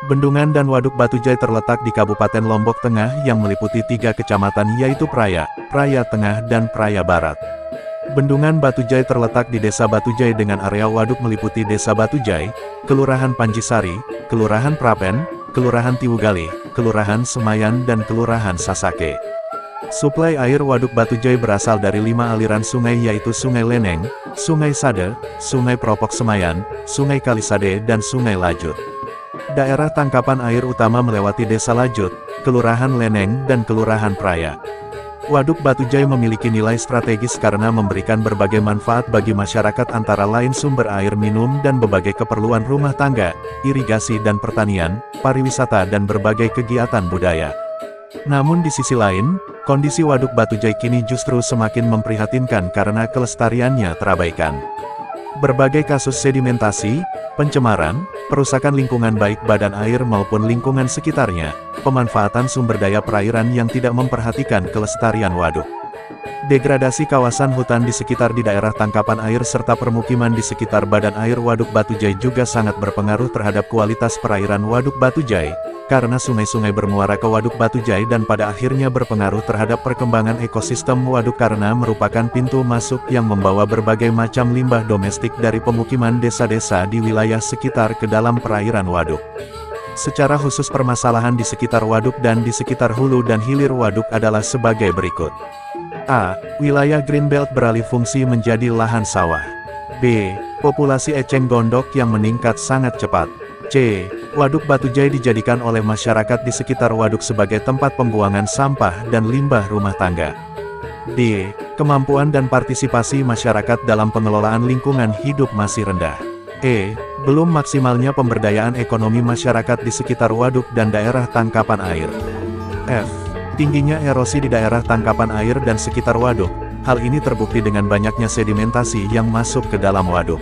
Bendungan dan Waduk Batujai terletak di Kabupaten Lombok Tengah yang meliputi 3 kecamatan yaitu Praya, Praya Tengah dan Praya Barat. Bendungan Batujai terletak di Desa Batujai dengan area waduk meliputi Desa Batujai, Kelurahan Panjisari, Kelurahan Prapen, Kelurahan Tiwugali, Kelurahan Semayan dan Kelurahan Sasake. Suplai air Waduk Batujai berasal dari 5 aliran sungai yaitu Sungai Leneng, Sungai Sade, Sungai Propok Semayan, Sungai Kalisade dan Sungai Lajut. Daerah tangkapan air utama melewati Desa Lajut, Kelurahan Leneng dan Kelurahan Praya. Waduk Batujai memiliki nilai strategis karena memberikan berbagai manfaat bagi masyarakat antara lain sumber air minum dan berbagai keperluan rumah tangga, irigasi dan pertanian, pariwisata dan berbagai kegiatan budaya. Namun di sisi lain, kondisi Waduk Batujai kini justru semakin memprihatinkan karena kelestariannya terabaikan. Berbagai kasus sedimentasi, pencemaran, perusakan lingkungan baik badan air maupun lingkungan sekitarnya, pemanfaatan sumber daya perairan yang tidak memperhatikan kelestarian waduk. Degradasi kawasan hutan di sekitar di daerah tangkapan air serta permukiman di sekitar badan air Waduk Batujai juga sangat berpengaruh terhadap kualitas perairan Waduk Batujai, karena sungai-sungai bermuara ke Waduk Batujai dan pada akhirnya berpengaruh terhadap perkembangan ekosistem waduk karena merupakan pintu masuk yang membawa berbagai macam limbah domestik dari pemukiman desa-desa di wilayah sekitar ke dalam perairan waduk. Secara khusus permasalahan di sekitar waduk dan di sekitar hulu dan hilir waduk adalah sebagai berikut. A. Wilayah Greenbelt beralih fungsi menjadi lahan sawah. B. Populasi eceng gondok yang meningkat sangat cepat. C. Waduk Batujai dijadikan oleh masyarakat di sekitar waduk sebagai tempat pembuangan sampah dan limbah rumah tangga. D. Kemampuan dan partisipasi masyarakat dalam pengelolaan lingkungan hidup masih rendah. E. Belum maksimalnya pemberdayaan ekonomi masyarakat di sekitar waduk dan daerah tangkapan air. F. Tingginya erosi di daerah tangkapan air dan sekitar waduk. Hal ini terbukti dengan banyaknya sedimentasi yang masuk ke dalam waduk.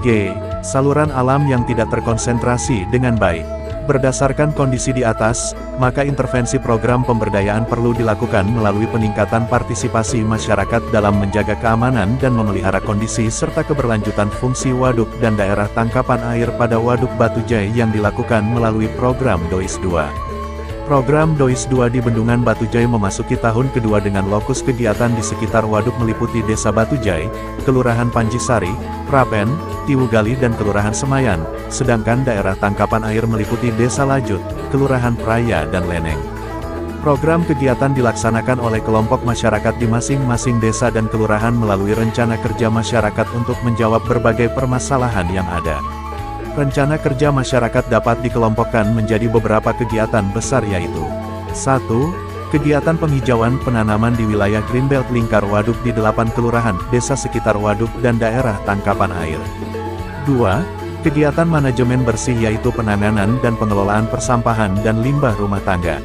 G. Saluran alam yang tidak terkonsentrasi dengan baik. Berdasarkan kondisi di atas, maka intervensi program pemberdayaan perlu dilakukan melalui peningkatan partisipasi masyarakat dalam menjaga keamanan dan memelihara kondisi serta keberlanjutan fungsi waduk dan daerah tangkapan air pada Waduk Batujai yang dilakukan melalui program DOIS 2. Program DOIS 2 di Bendungan Batujai memasuki tahun kedua dengan lokus kegiatan di sekitar waduk meliputi Desa Batujai, Kelurahan Panjisari, Prapen, Tiwugali dan Kelurahan Semayan, sedangkan daerah tangkapan air meliputi Desa Lajut, Kelurahan Praya dan Leneng. Program kegiatan dilaksanakan oleh kelompok masyarakat di masing-masing desa dan kelurahan melalui rencana kerja masyarakat untuk menjawab berbagai permasalahan yang ada. Rencana kerja masyarakat dapat dikelompokkan menjadi beberapa kegiatan besar yaitu 1. Kegiatan penghijauan penanaman di wilayah Greenbelt lingkar waduk di 8 kelurahan, desa sekitar waduk dan daerah tangkapan air. 2. Kegiatan manajemen bersih yaitu penanganan dan pengelolaan persampahan dan limbah rumah tangga.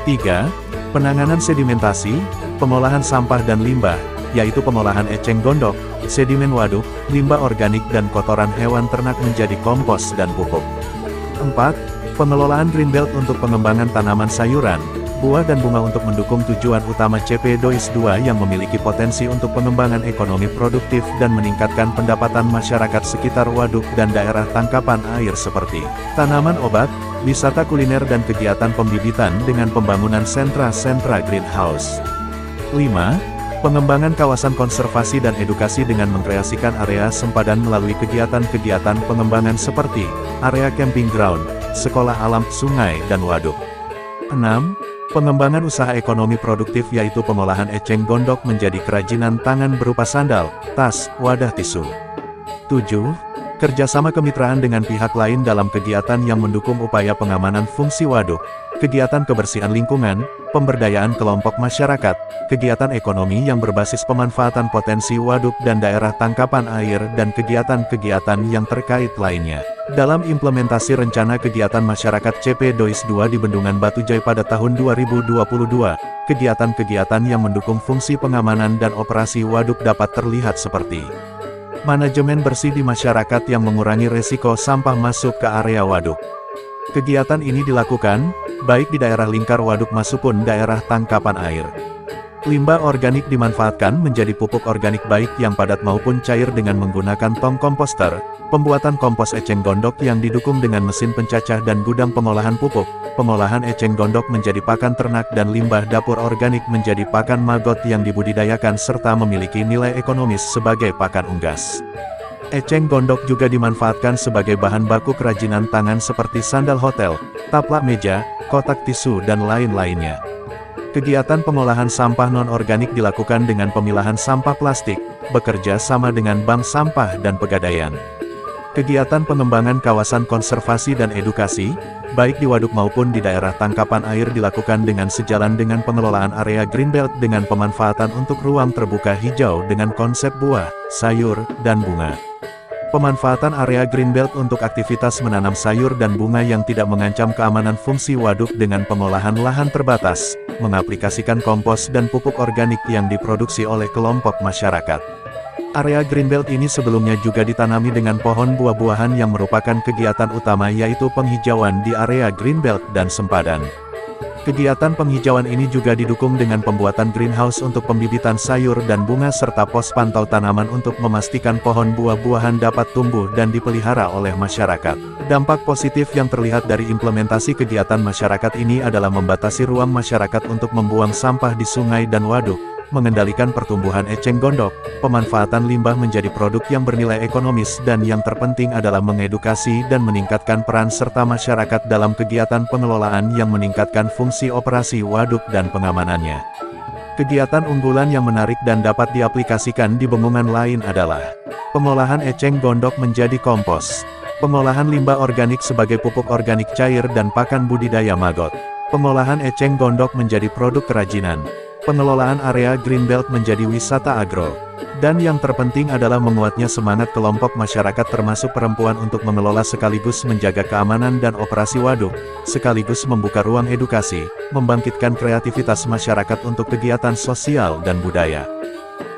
3. Penanganan sedimentasi, pengolahan sampah dan limbah, yaitu pengolahan eceng gondok, sedimen waduk, limbah organik dan kotoran hewan ternak menjadi kompos dan pupuk. 4. Pengelolaan Greenbelt untuk pengembangan tanaman sayuran, buah dan bunga untuk mendukung tujuan utama CP DOIS 2 yang memiliki potensi untuk pengembangan ekonomi produktif dan meningkatkan pendapatan masyarakat sekitar waduk dan daerah tangkapan air seperti tanaman obat, wisata kuliner dan kegiatan pembibitan dengan pembangunan sentra-sentra greenhouse. 5. Pengembangan kawasan konservasi dan edukasi dengan mengkreasikan area sempadan melalui kegiatan-kegiatan pengembangan seperti area camping ground, sekolah alam, sungai, dan waduk. 6. Pengembangan usaha ekonomi produktif yaitu pengolahan eceng gondok menjadi kerajinan tangan berupa sandal, tas, wadah tisu. 7. Kerjasama kemitraan dengan pihak lain dalam kegiatan yang mendukung upaya pengamanan fungsi waduk, kegiatan kebersihan lingkungan, pemberdayaan kelompok masyarakat, kegiatan ekonomi yang berbasis pemanfaatan potensi waduk dan daerah tangkapan air dan kegiatan-kegiatan yang terkait lainnya. Dalam implementasi rencana kegiatan masyarakat CP DOIS 2 di Bendungan Batujai pada tahun 2022, kegiatan-kegiatan yang mendukung fungsi pengamanan dan operasi waduk dapat terlihat seperti manajemen bersih di masyarakat yang mengurangi resiko sampah masuk ke area waduk. Kegiatan ini dilakukan, baik di daerah lingkar waduk maupun daerah tangkapan air. Limbah organik dimanfaatkan menjadi pupuk organik baik yang padat maupun cair dengan menggunakan tong komposter. Pembuatan kompos eceng gondok yang didukung dengan mesin pencacah dan gudang pengolahan pupuk. Pengolahan eceng gondok menjadi pakan ternak dan limbah dapur organik menjadi pakan maggot yang dibudidayakan serta memiliki nilai ekonomis sebagai pakan unggas. Eceng gondok juga dimanfaatkan sebagai bahan baku kerajinan tangan seperti sandal hotel, taplak meja, kotak tisu dan lain-lainnya. Kegiatan pengolahan sampah non-organik dilakukan dengan pemilahan sampah plastik, bekerja sama dengan bank sampah dan pegadaian. Kegiatan pengembangan kawasan konservasi dan edukasi, baik di waduk maupun di daerah tangkapan air dilakukan dengan sejalan dengan pengelolaan area Greenbelt dengan pemanfaatan untuk ruang terbuka hijau dengan konsep buah, sayur, dan bunga. Pemanfaatan area Greenbelt untuk aktivitas menanam sayur dan bunga yang tidak mengancam keamanan fungsi waduk dengan pengolahan lahan terbatas, mengaplikasikan kompos dan pupuk organik yang diproduksi oleh kelompok masyarakat. Area Greenbelt ini sebelumnya juga ditanami dengan pohon buah-buahan yang merupakan kegiatan utama yaitu penghijauan di area Greenbelt dan sempadan. Kegiatan penghijauan ini juga didukung dengan pembuatan greenhouse untuk pembibitan sayur dan bunga serta pos pantau tanaman untuk memastikan pohon buah-buahan dapat tumbuh dan dipelihara oleh masyarakat. Dampak positif yang terlihat dari implementasi kegiatan masyarakat ini adalah membatasi ruang masyarakat untuk membuang sampah di sungai dan waduk, mengendalikan pertumbuhan eceng gondok, pemanfaatan limbah menjadi produk yang bernilai ekonomis dan yang terpenting adalah mengedukasi dan meningkatkan peran serta masyarakat dalam kegiatan pengelolaan yang meningkatkan fungsi operasi waduk dan pengamanannya. Kegiatan unggulan yang menarik dan dapat diaplikasikan di bendungan lain adalah pengolahan eceng gondok menjadi kompos, pengolahan limbah organik sebagai pupuk organik cair dan pakan budidaya maggot, pengolahan eceng gondok menjadi produk kerajinan, pengelolaan area Greenbelt menjadi wisata agro, dan yang terpenting adalah menguatnya semangat kelompok masyarakat termasuk perempuan untuk mengelola sekaligus menjaga keamanan dan operasi waduk, sekaligus membuka ruang edukasi, membangkitkan kreativitas masyarakat untuk kegiatan sosial dan budaya.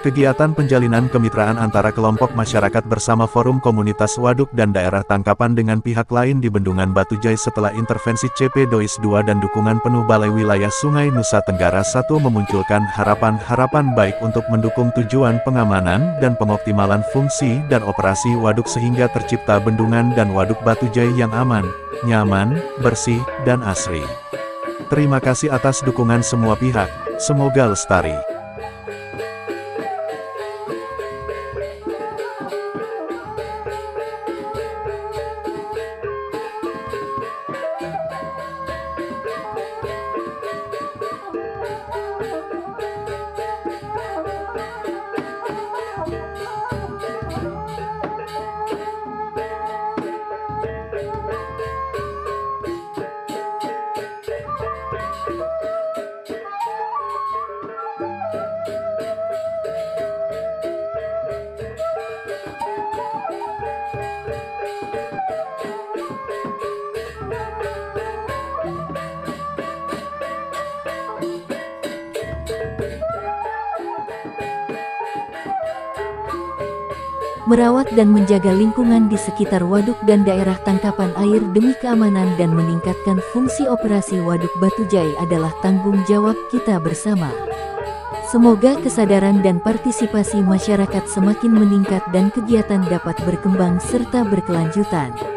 Kegiatan penjalinan kemitraan antara kelompok masyarakat bersama Forum Komunitas Waduk dan Daerah Tangkapan dengan pihak lain di Bendungan Batujai setelah intervensi CP Dois II dan dukungan penuh Balai Wilayah Sungai Nusa Tenggara I memunculkan harapan-harapan baik untuk mendukung tujuan pengamanan dan pengoptimalan fungsi dan operasi waduk sehingga tercipta bendungan dan waduk Batujai yang aman, nyaman, bersih, dan asri. Terima kasih atas dukungan semua pihak, semoga lestari. Merawat dan menjaga lingkungan di sekitar waduk dan daerah tangkapan air demi keamanan dan meningkatkan fungsi operasi Waduk Batujai adalah tanggung jawab kita bersama. Semoga kesadaran dan partisipasi masyarakat semakin meningkat dan kegiatan dapat berkembang serta berkelanjutan.